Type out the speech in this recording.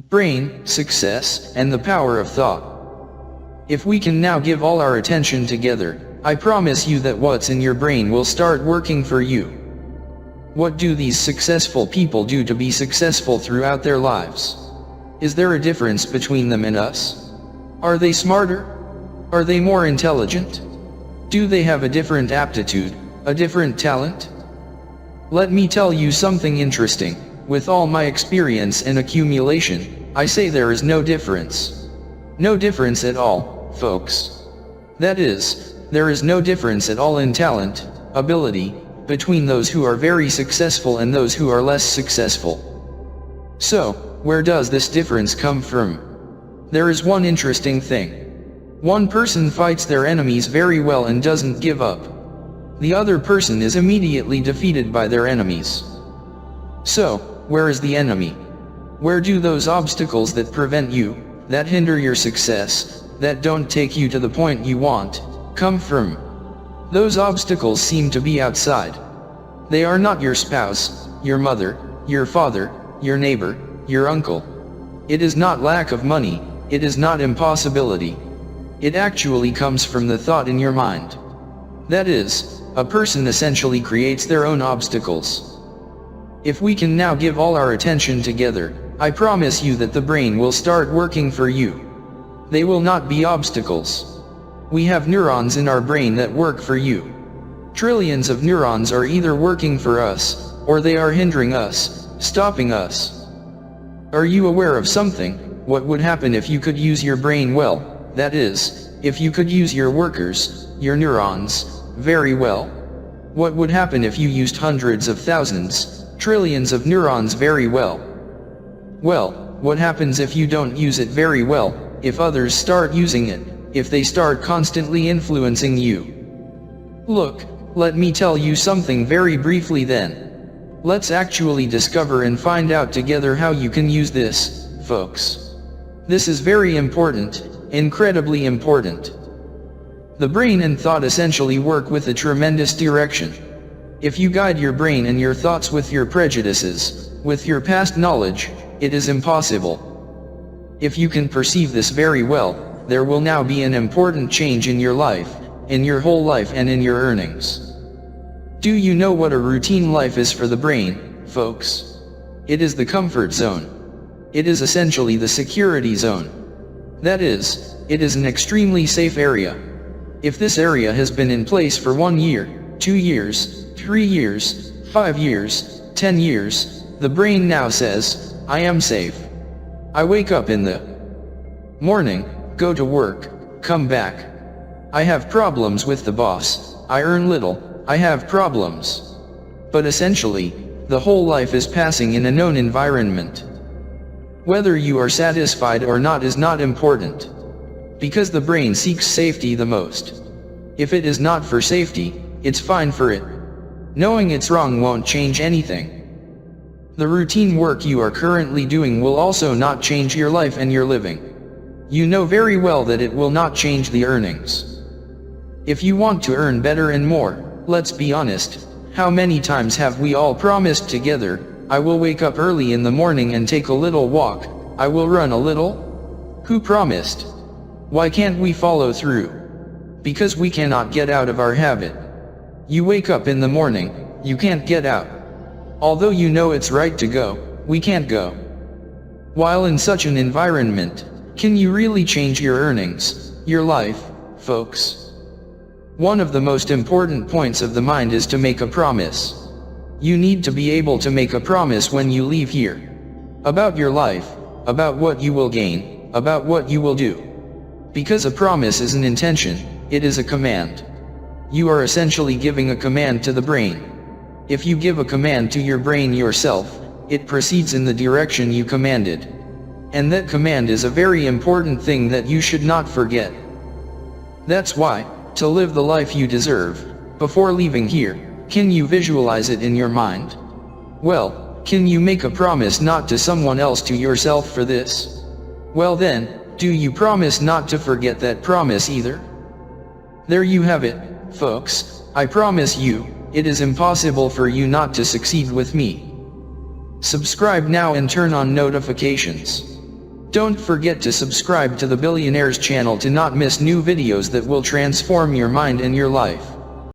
brain, success, and the power of thought. If we can now give all our attention together, I promise you that what's in your brain will start working for you. What do these successful people do to be successful throughout their lives? Is there a difference between them and us? Are they smarter? Are they more intelligent? Do they have a different aptitude, a different talent? Let me tell you something interesting. With all my experience and accumulation, I say there is no difference. No difference at all, folks. That is, there is no difference at all in talent, ability, between those who are very successful and those who are less successful. So, where does this difference come from? There is one interesting thing. One person fights their enemies very well and doesn't give up. The other person is immediately defeated by their enemies. So, where is the enemy? Where do those obstacles that prevent you, that hinder your success, that don't take you to the point you want, come from? Those obstacles seem to be outside. They are not your spouse, your mother, your father, your neighbor, your uncle. It is not lack of money, it is not impossibility. It actually comes from the thought in your mind. That is, a person essentially creates their own obstacles. If we can now give all our attention together, I promise you that the brain will start working for you. They will not be obstacles. We have neurons in our brain that work for you. Trillions of neurons are either working for us, or they are hindering us, stopping us. Are you aware of something? What would happen if you could use your brain well? That is, if you could use your workers, your neurons, very well? What would happen if you used hundreds of thousands, trillions of neurons very well? Well, what happens if you don't use it very well, if others start using it, if they start constantly influencing you? Look, let me tell you something very briefly then. Let's actually discover and find out together how you can use this, folks. This is very important, incredibly important. The brain and thought essentially work with a tremendous direction. If you guide your brain and your thoughts with your prejudices, with your past knowledge, it is impossible. If you can perceive this very well, there will now be an important change in your life, in your whole life and in your earnings. Do you know what a routine life is for the brain, folks? It is the comfort zone. It is essentially the security zone. That is, it is an extremely safe area. If this area has been in place for 1 year, 2 years, 3 years, 5 years, 10 years, the brain now says, I am safe. I wake up in the morning, go to work, come back. I have problems with the boss, I earn little, I have problems. But essentially, the whole life is passing in a known environment. Whether you are satisfied or not is not important. Because the brain seeks safety the most. If it is not for safety, it's fine for it. Knowing it's wrong won't change anything. The routine work you are currently doing will also not change your life and your living. You know very well that it will not change the earnings. If you want to earn better and more, let's be honest, how many times have we all promised together, I will wake up early in the morning and take a little walk, I will run a little? Who promised? Why can't we follow through? Because we cannot get out of our habit. You wake up in the morning, you can't get out. Although you know it's right to go, we can't go. While in such an environment, can you really change your earnings, your life, folks? One of the most important points of the mind is to make a promise. You need to be able to make a promise when you leave here. About your life, about what you will gain, about what you will do. Because a promise is an intention, it is a command. You are essentially giving a command to the brain. If you give a command to your brain yourself, it proceeds in the direction you commanded. And that command is a very important thing that you should not forget. That's why, to live the life you deserve, before leaving here, can you visualize it in your mind? Well, can you make a promise not to someone else to yourself for this? Well then, do you promise not to forget that promise either? There you have it, folks. I promise you, it is impossible for you not to succeed with me. Subscribe now and turn on notifications. Don't forget to subscribe to the Billionaires channel to not miss new videos that will transform your mind and your life.